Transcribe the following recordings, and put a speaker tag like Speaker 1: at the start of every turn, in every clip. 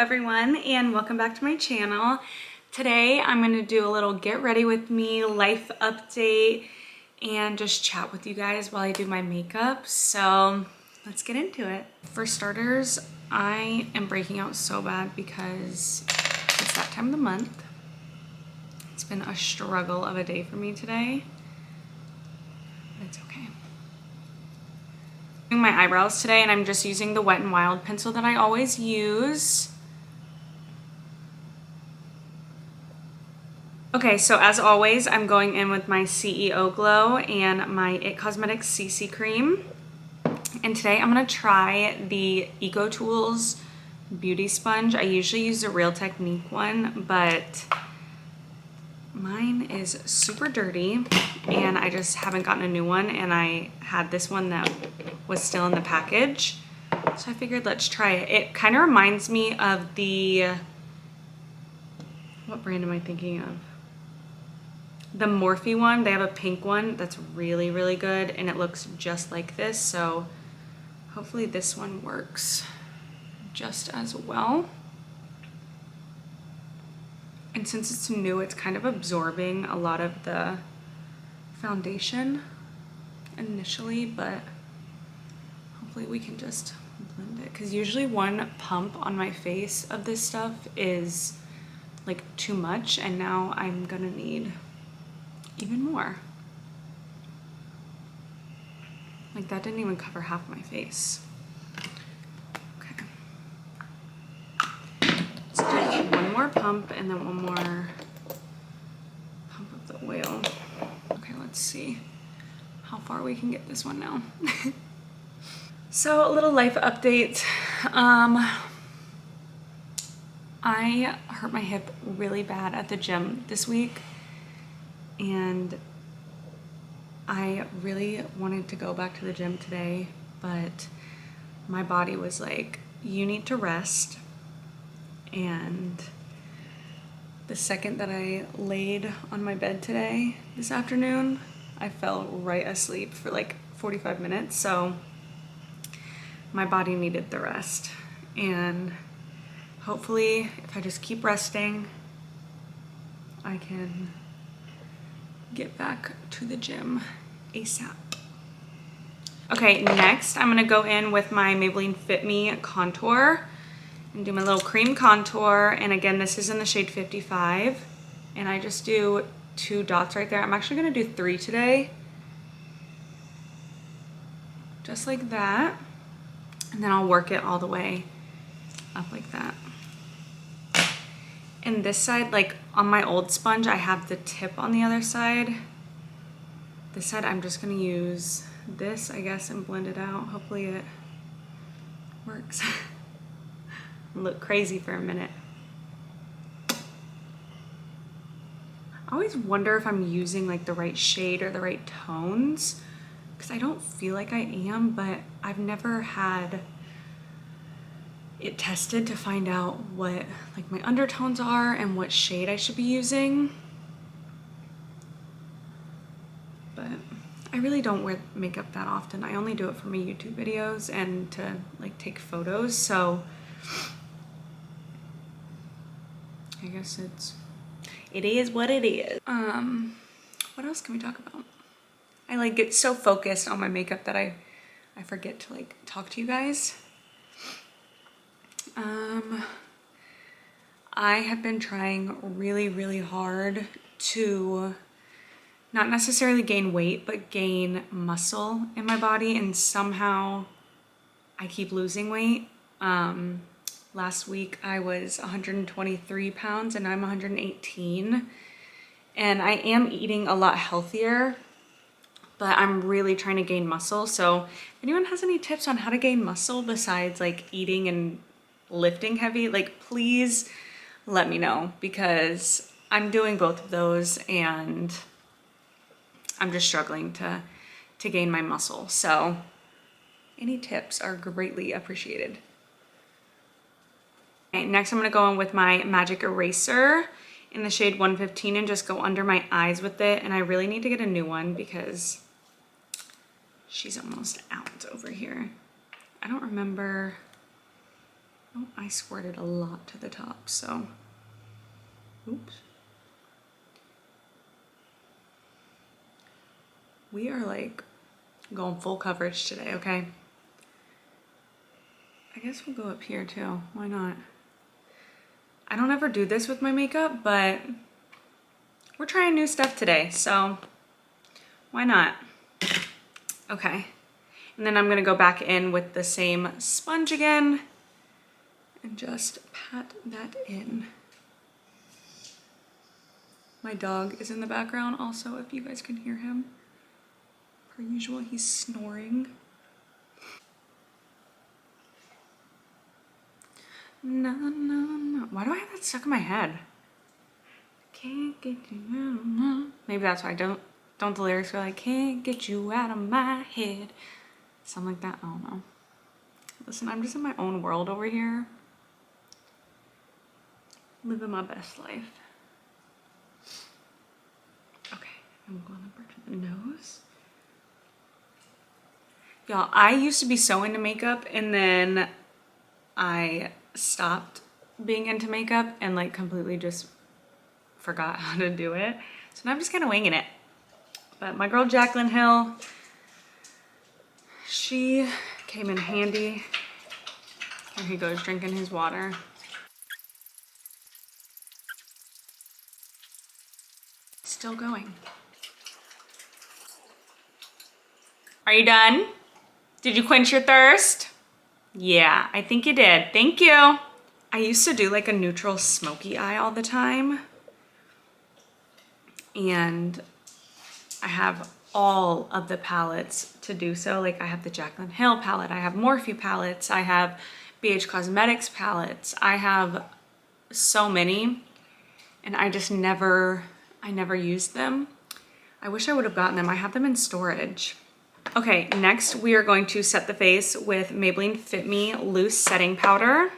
Speaker 1: everyone, and welcome back to my channel. Today I'm going to do a little get ready with me life update and just chat with you guys while I do my makeup. So let's get into it. For starters, I am breaking out so bad because it's that time of the month. It's been a struggle of a day for me today, but it's okay. I'm doing my eyebrows today, and I'm just using the Wet n Wild pencil that I always use. Okay, so as always, I'm going in with my CEO Glow and my It Cosmetics CC Cream. And today I'm gonna try the Eco Tools Beauty Sponge. I usually use the Real Technique one, but mine is super dirty and I just haven't gotten a new one, and I had this one that was still in the package. So I figured let's try it. It kind of reminds me of the, what brand am I thinking of? The Morphe one. They have a pink one that's really, really good, and it looks just like this. So hopefully this one works just as well. And since it's new, it's kind of absorbing a lot of the foundation initially, but hopefully we can just blend it. Because usually one pump on my face of this stuff is like too much, and now I'm gonna need even more. Like that didn't even cover half my face. Okay. Let's do one more pump and then one more pump of the oil. Okay, let's see how far we can get this one now. So a little life update. I hurt my hip really bad at the gym this week, and I really wanted to go back to the gym today, but my body was like, you need to rest. And the second that I laid on my bed today, this afternoon, I fell right asleep for like 45 minutes. So my body needed the rest. And hopefully, if I just keep resting, I can get back to the gym ASAP. Okay, next I'm gonna go in with my Maybelline Fit Me contour and do my little cream contour. And again, this is in the shade 55. And I just do 2 dots right there. I'm actually gonna do 3 today. Just like that. And then I'll work it all the way up like that. And this side, like on my old sponge, I have the tip on the other side. This side, I'm just gonna use this, I guess, and blend it out. Hopefully it works. Look crazy for a minute. I always wonder if I'm using like the right shade or the right tones, because I don't feel like I am, but I've never had it tested to find out what like my undertones are and what shade I should be using. But I really don't wear makeup that often. I only do it for my YouTube videos and to like take photos, so I guess it is what it is. What else can we talk about? I like get so focused on my makeup that I forget to like talk to you guys. I have been trying really, really hard to not necessarily gain weight, but gain muscle in my body, and somehow I keep losing weight. Last week I was 123 pounds and I'm 118, and I am eating a lot healthier, but I'm really trying to gain muscle. So if anyone has any tips on how to gain muscle besides like eating and lifting heavy, like please let me know, because I'm doing both of those and I'm just struggling to gain my muscle. So any tips are greatly appreciated. Okay, next I'm gonna go in with my Magic Eraser in the shade 115 and just go under my eyes with it. And I really need to get a new one because she's almost out over here. I don't remember Oh, I squirted a lot to the top, so oops. We are like going full coverage today, okay? I guess we'll go up here too. Why not? I don't ever do this with my makeup, but we're trying new stuff today, so why not? Okay. And then I'm gonna go back in with the same sponge again and just pat that in. My dog is in the background also, if you guys can hear him. Per usual, he's snoring. No, no, no. Why do I have that stuck in my head? Can't get you out of my... Maybe that's why don't the lyrics go like, can't get you out of my head. Something like that, I don't know. Listen, I'm just in my own world over here. Living my best life. Okay, I'm going over to the nose. Y'all, I used to be so into makeup and then I stopped being into makeup and like completely just forgot how to do it. So now I'm just kind of winging it. But my girl Jaclyn Hill, she came in handy. Here he goes drinking his water. Still going. Are you done? Did you quench your thirst? Yeah, I think you did. Thank you. I used to do like a neutral smoky eye all the time. And I have all of the palettes to do so. Like I have the Jaclyn Hill palette, I have Morphe palettes, I have BH Cosmetics palettes. I have so many and I never used them. I wish I would have gotten them. I have them in storage. Okay, next we are going to set the face with Maybelline Fit Me Loose Setting Powder.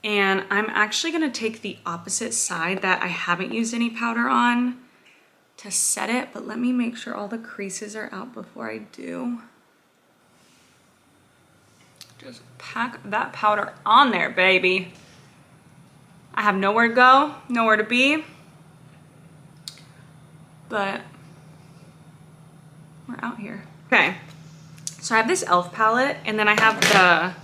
Speaker 1: And I'm actually gonna take the opposite side that I haven't used any powder on to set it, but let me make sure all the creases are out before I do. Just pack that powder on there, baby. I have nowhere to go, nowhere to be, but we're out here. Okay, so I have this e.l.f. palette, and then I have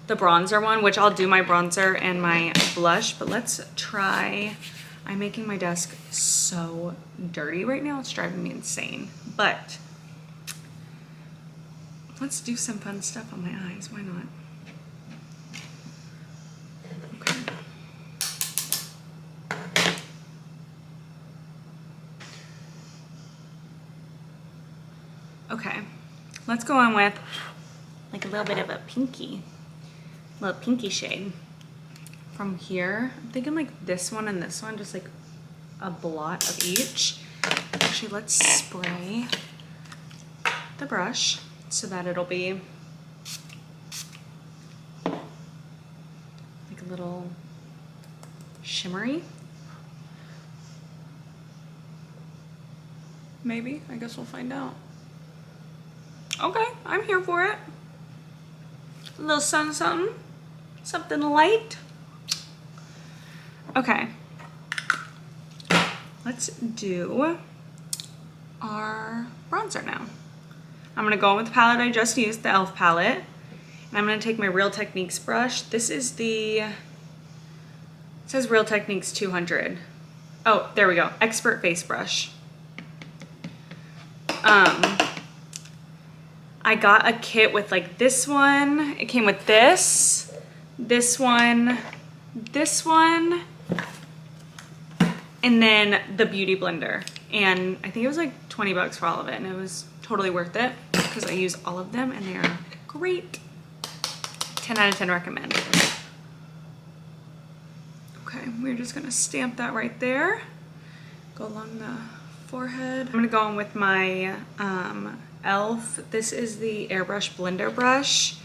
Speaker 1: the bronzer one, which I'll do my bronzer and my blush, but let's try. I'm making my desk so dirty right now, it's driving me insane, but let's do some fun stuff on my eyes, why not? Okay, let's go on with like a little bit of a little pinky shade. From here, I'm thinking like this one and this one, just like a blot of each. Actually, let's spray the brush so that it'll be like a little shimmery. Maybe, I guess we'll find out. Okay, I'm here for it. A little something light. Okay, let's do our bronzer now. I'm gonna go in with the palette I just used, the e.l.f. palette, and I'm gonna take my Real Techniques brush. This is it says Real Techniques 200. Oh, there we go, Expert Face Brush. I got a kit with like this one. It came with this one, and then the Beauty Blender. And I think it was like 20 bucks for all of it, and it was totally worth it because I use all of them and they are great. 10 out of 10 recommend. Okay, we're just gonna stamp that right there. Go along the forehead. I'm gonna go in with my e.l.f. This is the Airbrush Blender brush,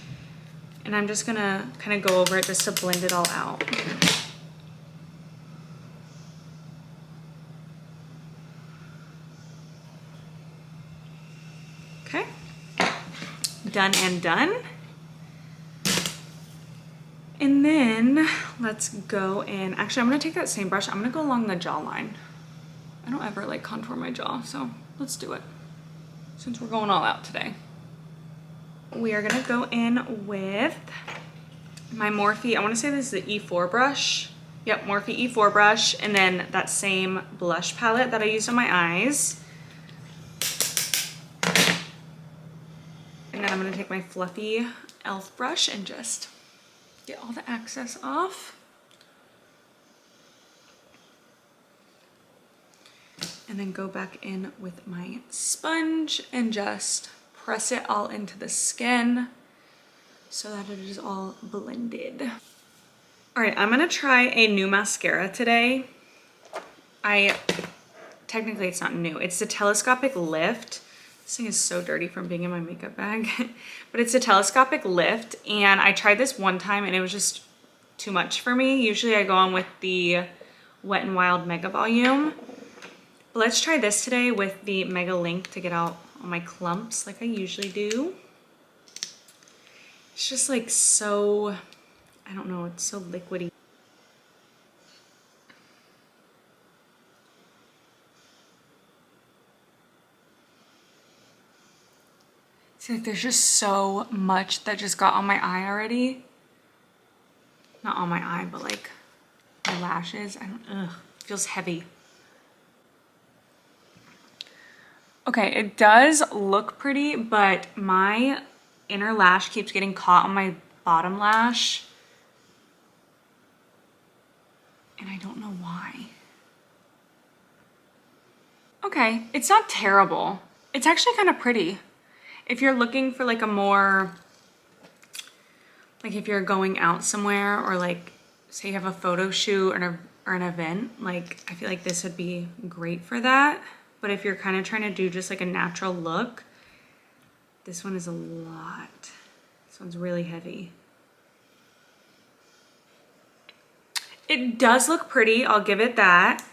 Speaker 1: and I'm just gonna kind of go over it just to blend it all out. Okay, done and done. And then let's go in. Actually, I'm gonna take that same brush. I'm gonna go along the jawline. I don't ever like contour my jaw, so let's do it. Since we're going all out today. We are gonna go in with my Morphe, I wanna say this is the E4 brush. Yep, Morphe E4 brush, and then that same blush palette that I used on my eyes. And then I'm gonna take my fluffy e.l.f. brush and just get all the excess off. And then go back in with my sponge and just press it all into the skin so that it is all blended. All right, I'm gonna try a new mascara today. Technically it's not new, it's the Telescopic Lift. This thing is so dirty from being in my makeup bag. But it's a Telescopic Lift, and I tried this one time and it was just too much for me. Usually I go on with the Wet n Wild Mega Volume. But let's try this today with the Mega Link to get out all my clumps like I usually do. It's just like so, I don't know, it's so liquidy. See, like there's just so much that just got on my eye already. Not on my eye, but like my lashes. It feels heavy. Okay, it does look pretty, but my inner lash keeps getting caught on my bottom lash. And I don't know why. Okay, it's not terrible. It's actually kind of pretty. If you're looking for like a more, like if you're going out somewhere or like say you have a photo shoot or an event, like I feel like this would be great for that. But if you're kind of trying to do just like a natural look, this one is a lot. This one's really heavy. It does look pretty, I'll give it that.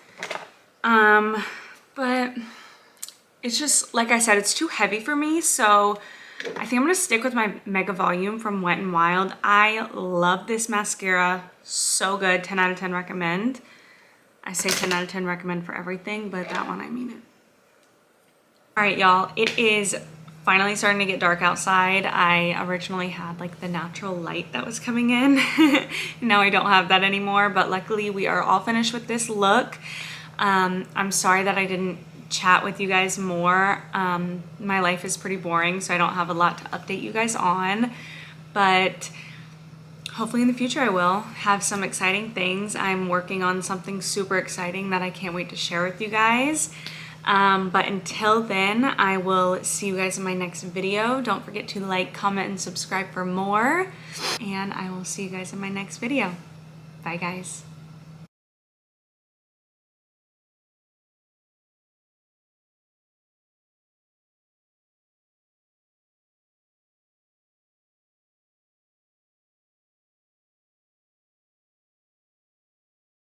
Speaker 1: But it's just, like I said, it's too heavy for me, so I think I'm gonna stick with my Mega Volume from Wet n Wild. I love this mascara, so good, 10 out of 10 recommend. I say 10 out of 10 recommend for everything, but that one, I mean it. All right, y'all, it is finally starting to get dark outside. I originally had like the natural light that was coming in. Now I don't have that anymore, but luckily we are all finished with this look. I'm sorry that I didn't chat with you guys more. My life is pretty boring, so I don't have a lot to update you guys on, but hopefully in the future I will have some exciting things. I'm working on something super exciting that I can't wait to share with you guys. But until then, I will see you guys in my next video. Don't forget to like, comment, and subscribe for more, and I will see you guys in my next video. Bye, guys.